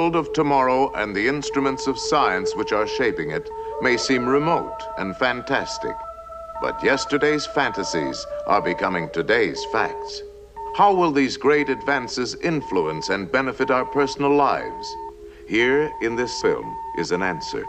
world of tomorrow and the instruments of science which are shaping it may seem remote and fantastic, but yesterday's fantasies are becoming today's facts. How will these great advances influence and benefit our personal lives? Here in this film is an answer.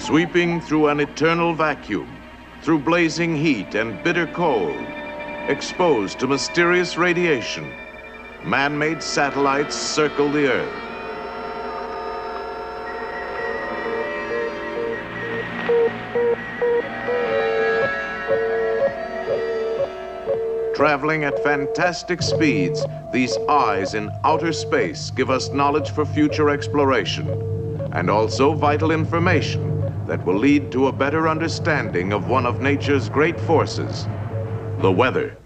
Sweeping through an eternal vacuum, through blazing heat and bitter cold, exposed to mysterious radiation, man-made satellites circle the Earth. Traveling at fantastic speeds, these eyes in outer space give us knowledge for future exploration, and also vital information that will lead to a better understanding of one of nature's great forces, the weather.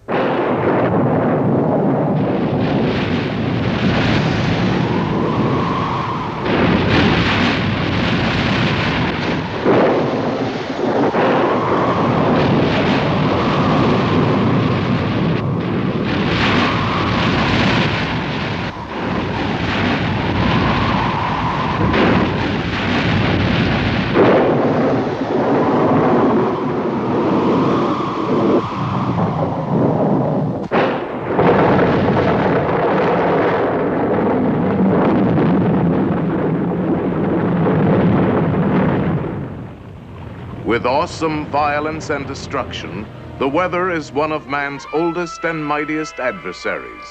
With awesome violence and destruction, the weather is one of man's oldest and mightiest adversaries.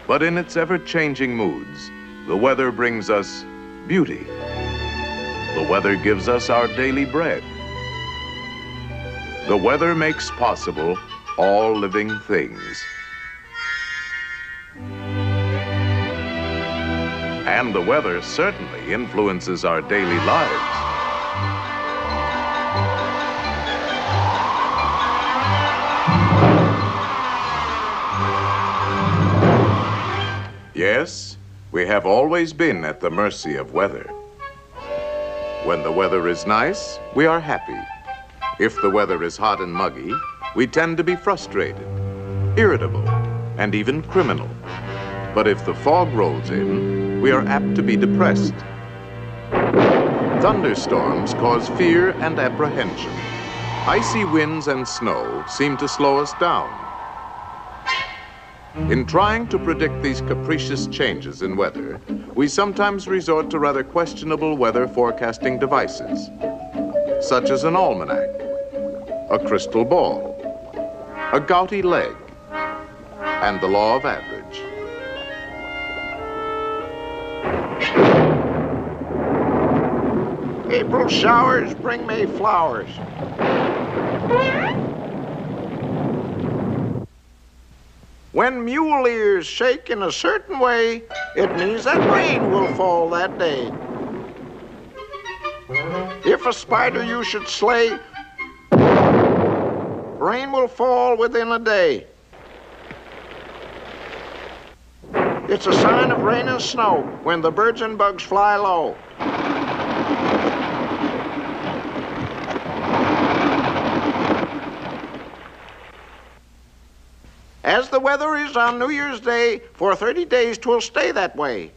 But in its ever-changing moods, the weather brings us beauty. The weather gives us our daily bread. The weather makes possible all living things. And the weather certainly influences our daily lives. Yes, we have always been at the mercy of weather. When the weather is nice, we are happy. If the weather is hot and muggy, we tend to be frustrated, irritable, and even criminal. But if the fog rolls in, we are apt to be depressed. Thunderstorms cause fear and apprehension. Icy winds and snow seem to slow us down. In trying to predict these capricious changes in weather, we sometimes resort to rather questionable weather forecasting devices, such as an almanac, a crystal ball, a gouty leg, and the law of average. April showers bring May flowers. When mule ears shake in a certain way, it means that rain will fall that day. If a spider you should slay, rain will fall within a day. It's a sign of rain and snow when the birds and bugs fly low. As the weather is on New Year's Day, for 30 days 'twill stay that way.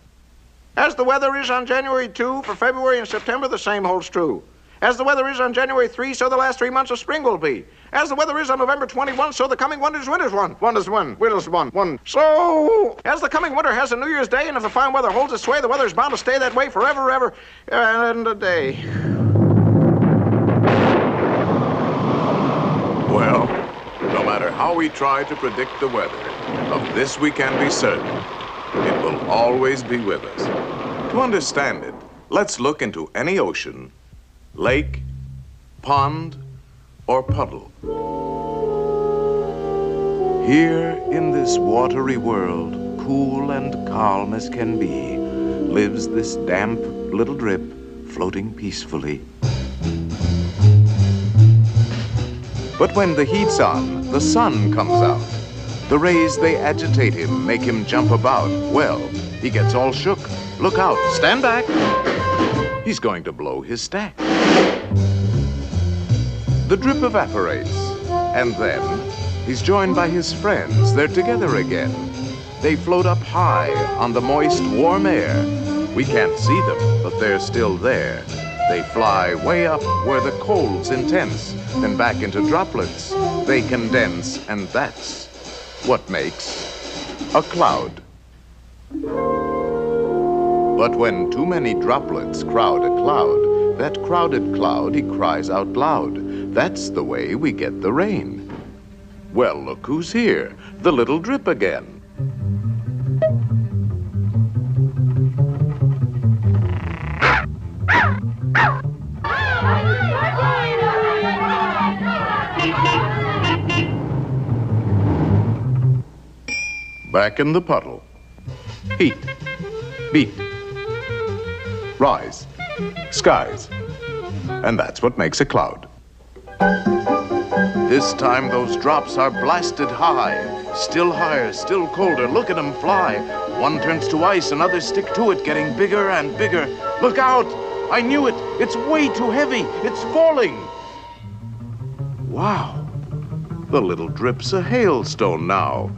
As the weather is on January 2, for February and September the same holds true. As the weather is on January 3, so the last 3 months of spring will be. As the weather is on November 21, so the coming winter's one. So, as the coming winter has a New Year's Day, and if the fine weather holds its sway, the weather's bound to stay that way forever, ever, and a day. Well, no matter how we try to predict the weather, of this we can be certain. It will always be with us. To understand it, let's look into any ocean, lake, pond, or puddle. Here in this watery world, cool and calm as can be, lives this damp little drip floating peacefully. But when the heat's on, the sun comes out. The rays, they agitate him, make him jump about. Well, he gets all shook. Look out, stand back. He's going to blow his stack. The drip evaporates, and then he's joined by his friends. They're together again. They float up high on the moist, warm air. We can't see them, but they're still there. They fly way up where the cold's intense, then back into droplets. They condense, and that's what makes a cloud. But when too many droplets crowd a cloud, that crowded cloud, he cries out loud. That's the way we get the rain. Well, look who's here, the little drip again. Back in the puddle. Heat. Beat. Rise. Skies. And that's what makes a cloud. This time those drops are blasted high. Still higher, still colder. Look at them fly. One turns to ice, another stick to it, getting bigger and bigger. Look out! I knew it! It's way too heavy! It's falling! Wow! The little drip's a hailstone now.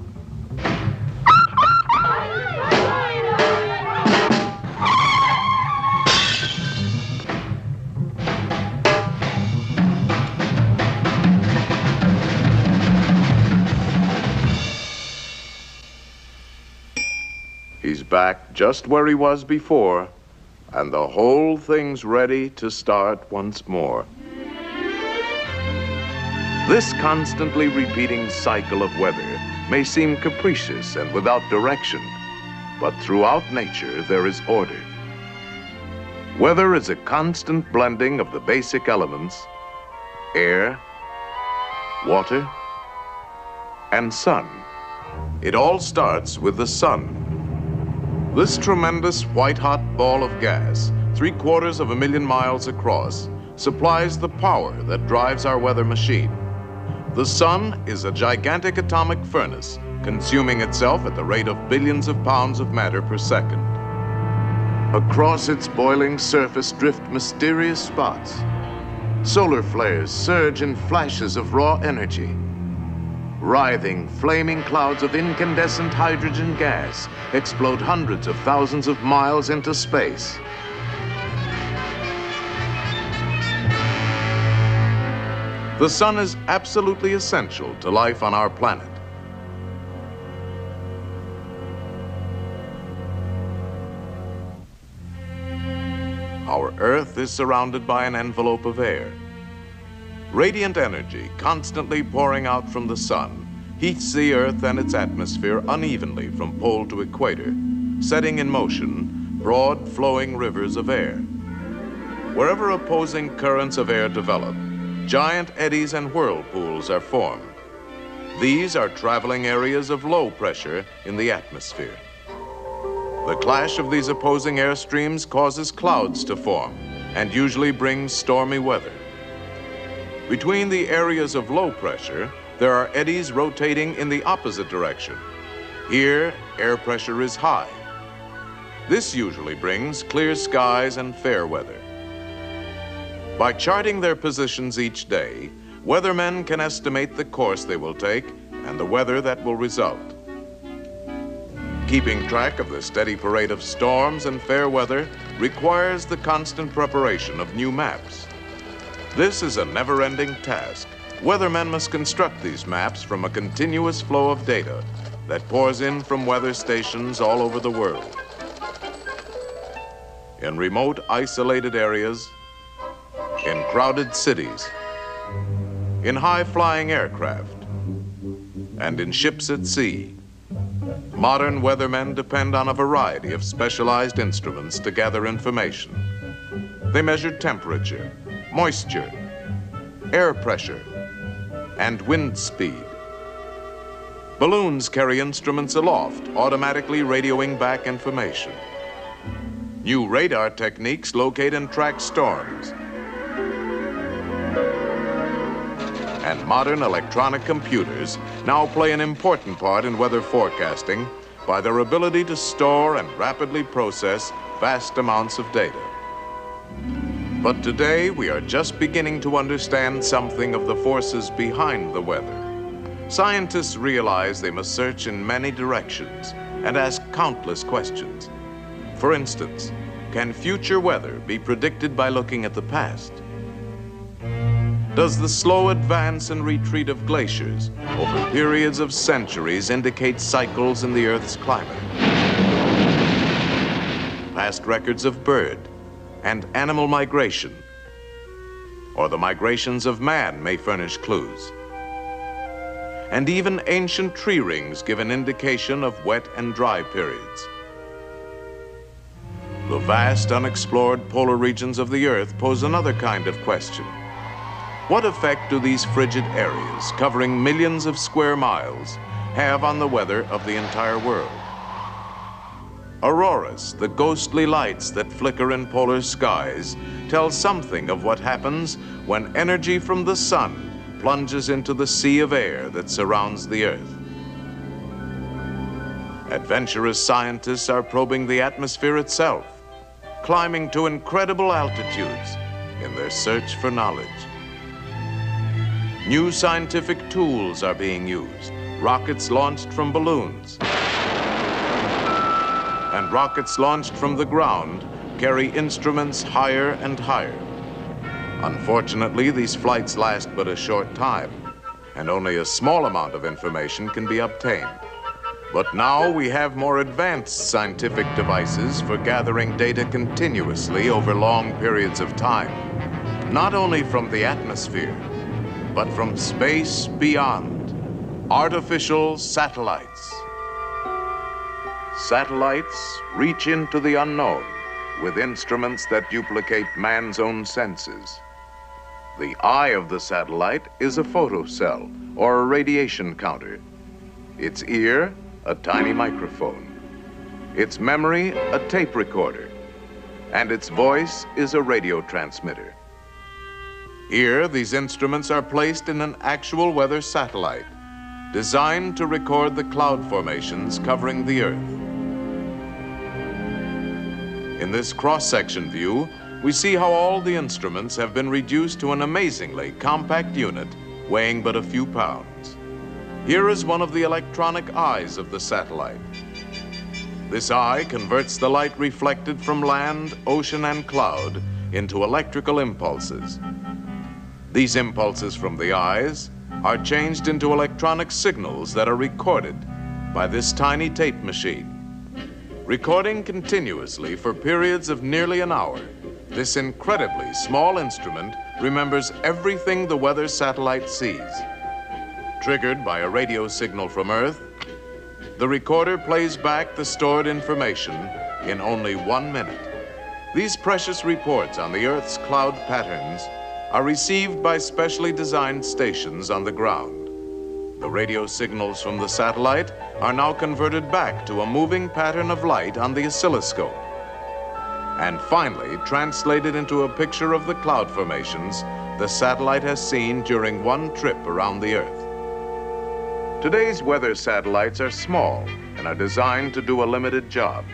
He's back just where he was before, and the whole thing's ready to start once more. This constantly repeating cycle of weather may seem capricious and without direction, but throughout nature there is order. Weather is a constant blending of the basic elements: air, water, and sun. It all starts with the sun. This tremendous white-hot ball of gas, 750,000 miles across, supplies the power that drives our weather machine. The sun is a gigantic atomic furnace, consuming itself at the rate of billions of pounds of matter per second. Across its boiling surface drift mysterious spots. Solar flares surge in flashes of raw energy. Writhing, flaming clouds of incandescent hydrogen gas explode hundreds of thousands of miles into space. The sun is absolutely essential to life on our planet. Our Earth is surrounded by an envelope of air. Radiant energy, constantly pouring out from the sun, heats the Earth and its atmosphere unevenly from pole to equator, setting in motion broad flowing rivers of air. Wherever opposing currents of air develop, giant eddies and whirlpools are formed. These are traveling areas of low pressure in the atmosphere. The clash of these opposing air streams causes clouds to form and usually brings stormy weather. Between the areas of low pressure, there are eddies rotating in the opposite direction. Here, air pressure is high. This usually brings clear skies and fair weather. By charting their positions each day, weathermen can estimate the course they will take and the weather that will result. Keeping track of the steady parade of storms and fair weather requires the constant preparation of new maps. This is a never-ending task. Weathermen must construct these maps from a continuous flow of data that pours in from weather stations all over the world. In remote, isolated areas, in crowded cities, in high-flying aircraft, and in ships at sea, modern weathermen depend on a variety of specialized instruments to gather information. They measure temperature, moisture, air pressure, and wind speed. Balloons carry instruments aloft, automatically radioing back information. New radar techniques locate and track storms. And modern electronic computers now play an important part in weather forecasting by their ability to store and rapidly process vast amounts of data. But today, we are just beginning to understand something of the forces behind the weather. Scientists realize they must search in many directions and ask countless questions. For instance, can future weather be predicted by looking at the past? Does the slow advance and retreat of glaciers over periods of centuries indicate cycles in the Earth's climate? Past records of bird and animal migration, or the migrations of man, may furnish clues. And even ancient tree rings give an indication of wet and dry periods. The vast unexplored polar regions of the Earth pose another kind of question. What effect do these frigid areas, covering millions of square miles, have on the weather of the entire world? Auroras, the ghostly lights that flicker in polar skies, tell something of what happens when energy from the sun plunges into the sea of air that surrounds the Earth. Adventurous scientists are probing the atmosphere itself, climbing to incredible altitudes in their search for knowledge. New scientific tools are being used, rockets launched from balloons. And rockets launched from the ground carry instruments higher and higher. Unfortunately, these flights last but a short time, and only a small amount of information can be obtained. But now we have more advanced scientific devices for gathering data continuously over long periods of time, not only from the atmosphere, but from space beyond. Artificial satellites. Satellites reach into the unknown with instruments that duplicate man's own senses. The eye of the satellite is a photocell or a radiation counter. Its ear, a tiny microphone. Its memory, a tape recorder. And its voice is a radio transmitter. Here, these instruments are placed in an actual weather satellite, designed to record the cloud formations covering the Earth. In this cross-section view, we see how all the instruments have been reduced to an amazingly compact unit weighing but a few pounds. Here is one of the electronic eyes of the satellite. This eye converts the light reflected from land, ocean, and cloud into electrical impulses. These impulses from the eyes are changed into electronic signals that are recorded by this tiny tape machine. Recording continuously for periods of nearly an hour, this incredibly small instrument remembers everything the weather satellite sees. Triggered by a radio signal from Earth, the recorder plays back the stored information in only 1 minute. These precious reports on the Earth's cloud patterns are received by specially designed stations on the ground. The radio signals from the satellite are now converted back to a moving pattern of light on the oscilloscope, and finally translated into a picture of the cloud formations the satellite has seen during one trip around the Earth. Today's weather satellites are small and are designed to do a limited job.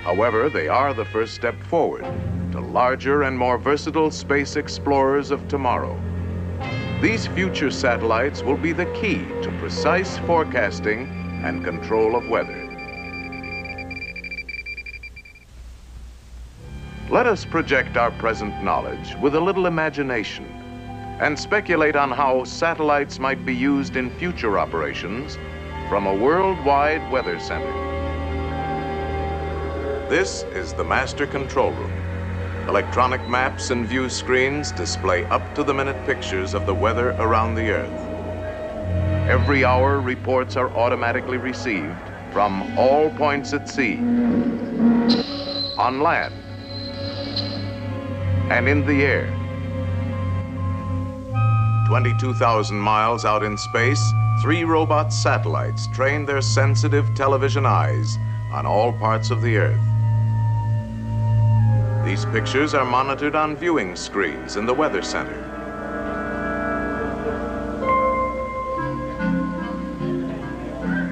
However, they are the first step forward to larger and more versatile space explorers of tomorrow. These future satellites will be the key to precise forecasting and control of weather. Let us project our present knowledge with a little imagination and speculate on how satellites might be used in future operations from a worldwide weather center. This is the master control room. Electronic maps and view screens display up-to-the-minute pictures of the weather around the Earth. Every hour, reports are automatically received from all points at sea, on land, and in the air. 22,000 miles out in space, 3 robot satellites train their sensitive television eyes on all parts of the Earth. These pictures are monitored on viewing screens in the Weather Center.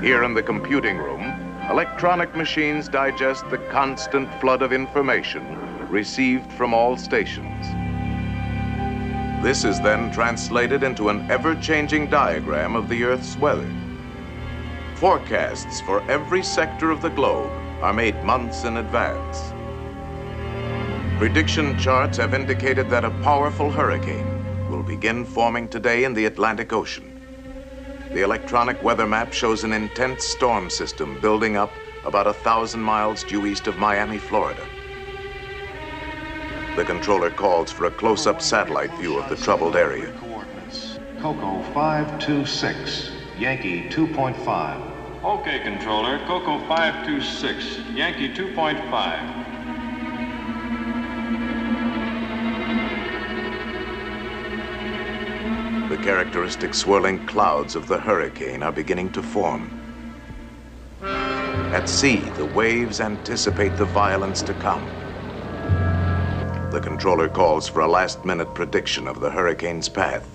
Here in the computing room, electronic machines digest the constant flood of information received from all stations. This is then translated into an ever-changing diagram of the Earth's weather. Forecasts for every sector of the globe are made months in advance. Prediction charts have indicated that a powerful hurricane will begin forming today in the Atlantic Ocean. The electronic weather map shows an intense storm system building up about 1,000 miles due east of Miami, Florida. The controller calls for a close-up satellite view of the troubled area. Coordinates. Coco 526, Yankee 2.5. Okay, controller. Coco 526, Yankee 2.5. The characteristic swirling clouds of the hurricane are beginning to form. At sea, the waves anticipate the violence to come. The controller calls for a last-minute prediction of the hurricane's path.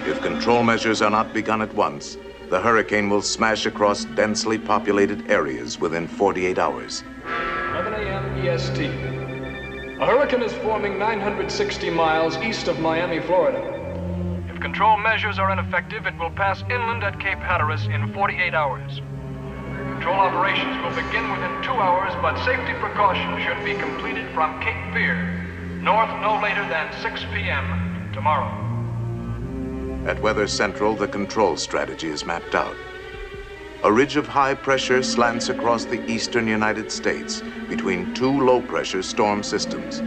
If control measures are not begun at once, the hurricane will smash across densely populated areas within 48 hours. 11 a.m. EST. A hurricane is forming 960 miles east of Miami, Florida. If control measures are ineffective, it will pass inland at Cape Hatteras in 48 hours. Control operations will begin within 2 hours, but safety precautions should be completed from Cape Fear, north no later than 6 p.m. tomorrow. At Weather Central, the control strategy is mapped out. A ridge of high pressure slants across the eastern United States between 2 low-pressure storm systems.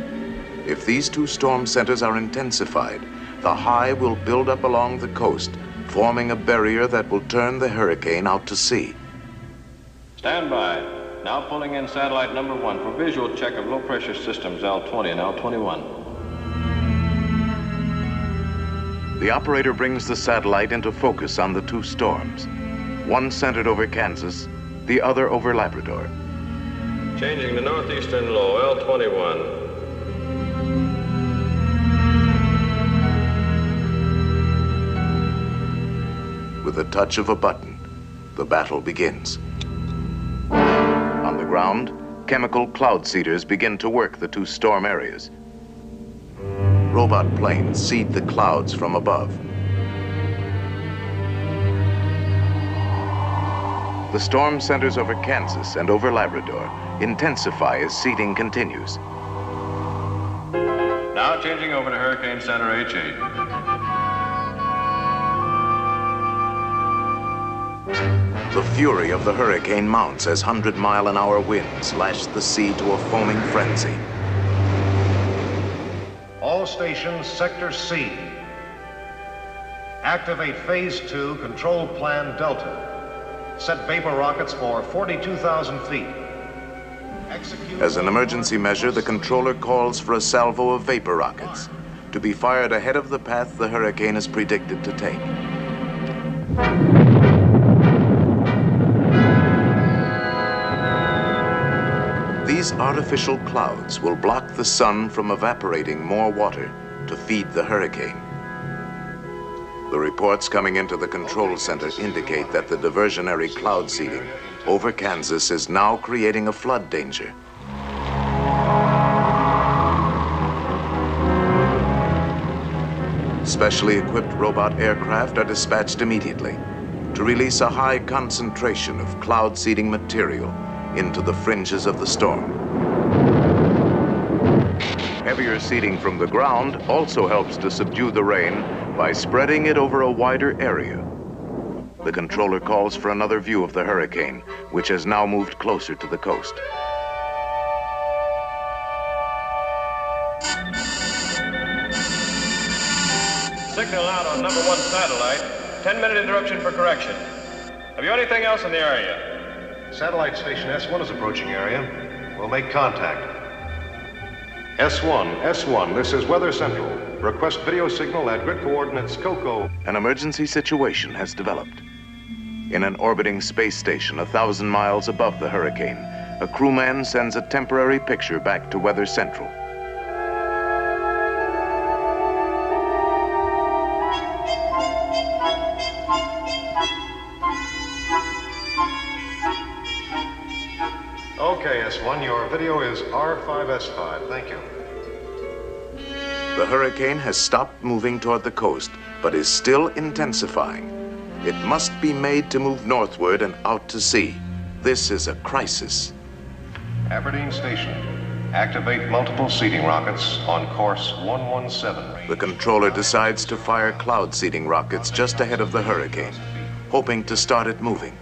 If these 2 storm centers are intensified, the high will build up along the coast, forming a barrier that will turn the hurricane out to sea. Stand by. Now pulling in satellite number 1 for visual check of low-pressure systems L20 and L21. The operator brings the satellite into focus on the 2 storms. One centered over Kansas, the other over Labrador. Changing to northeastern low, L21. With a touch of a button, the battle begins. On the ground, chemical cloud seeders begin to work the 2 storm areas. Robot planes seed the clouds from above. The storm centers over Kansas and over Labrador intensify as seeding continues. Now changing over to Hurricane Center H8. The fury of the hurricane mounts as 100-mile-an-hour winds lash the sea to a foaming frenzy. All stations, Sector C. Activate Phase 2, Control Plan Delta. Set vapor rockets for 42,000 feet. Execute. As an emergency measure, the controller calls for a salvo of vapor rockets to be fired ahead of the path the hurricane is predicted to take. These artificial clouds will block the sun from evaporating more water to feed the hurricane. The reports coming into the control center indicate that the diversionary cloud seeding over Kansas is now creating a flood danger. Specially equipped robot aircraft are dispatched immediately to release a high concentration of cloud seeding material into the fringes of the storm. Heavier seeding from the ground also helps to subdue the rain by spreading it over a wider area. The controller calls for another view of the hurricane, which has now moved closer to the coast. Signal out on number 1 satellite. 10-minute interruption for correction. Have you anything else in the area? Satellite station S1 is approaching area. We'll make contact. S1, this is Weather Central. Request video signal at grid coordinates COCO. An emergency situation has developed. In an orbiting space station 1,000 miles above the hurricane, a crewman sends a temporary picture back to Weather Central. Okay, S1, your video is R5S5. Thank you. The hurricane has stopped moving toward the coast, but is still intensifying. It must be made to move northward and out to sea. This is a crisis. Aberdeen Station. Activate multiple seeding rockets on course 117. The controller decides to fire cloud seeding rockets just ahead of the hurricane, hoping to start it moving.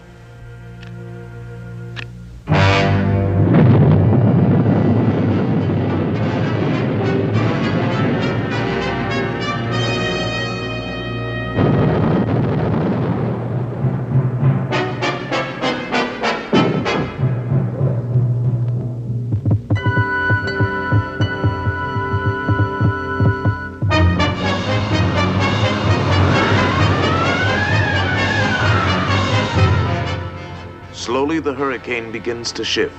Slowly, the hurricane begins to shift.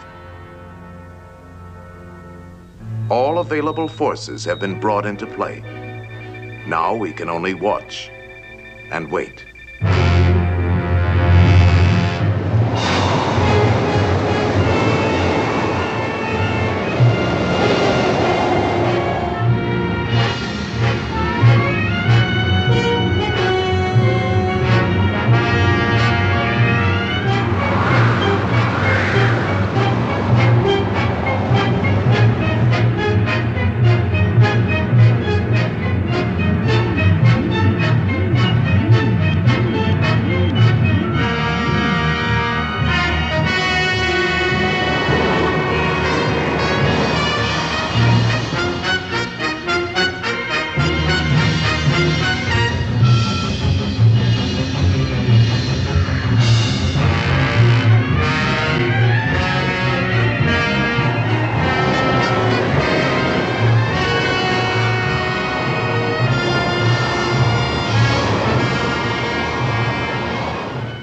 All available forces have been brought into play. Now we can only watch and wait.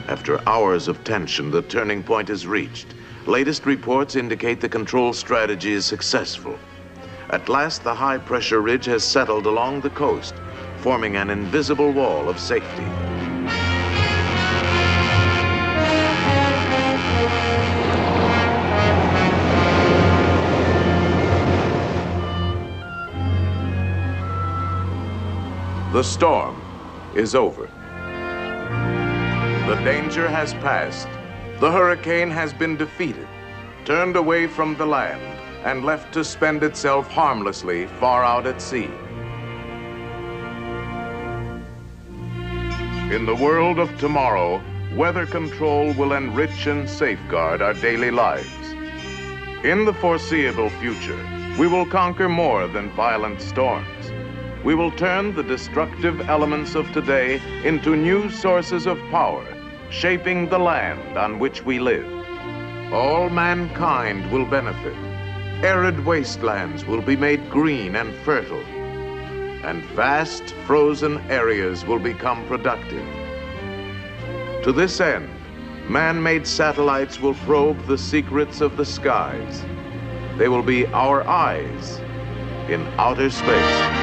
After hours of tension, the turning point is reached. Latest reports indicate the control strategy is successful. At last, the high-pressure ridge has settled along the coast, forming an invisible wall of safety. The storm is over. The danger has passed. The hurricane has been defeated, turned away from the land, and left to spend itself harmlessly far out at sea. In the world of tomorrow, weather control will enrich and safeguard our daily lives. In the foreseeable future, we will conquer more than violent storms. We will turn the destructive elements of today into new sources of power, shaping the land on which we live. All mankind will benefit. Arid wastelands will be made green and fertile, and vast frozen areas will become productive. To this end, man-made satellites will probe the secrets of the skies. They will be our eyes in outer space.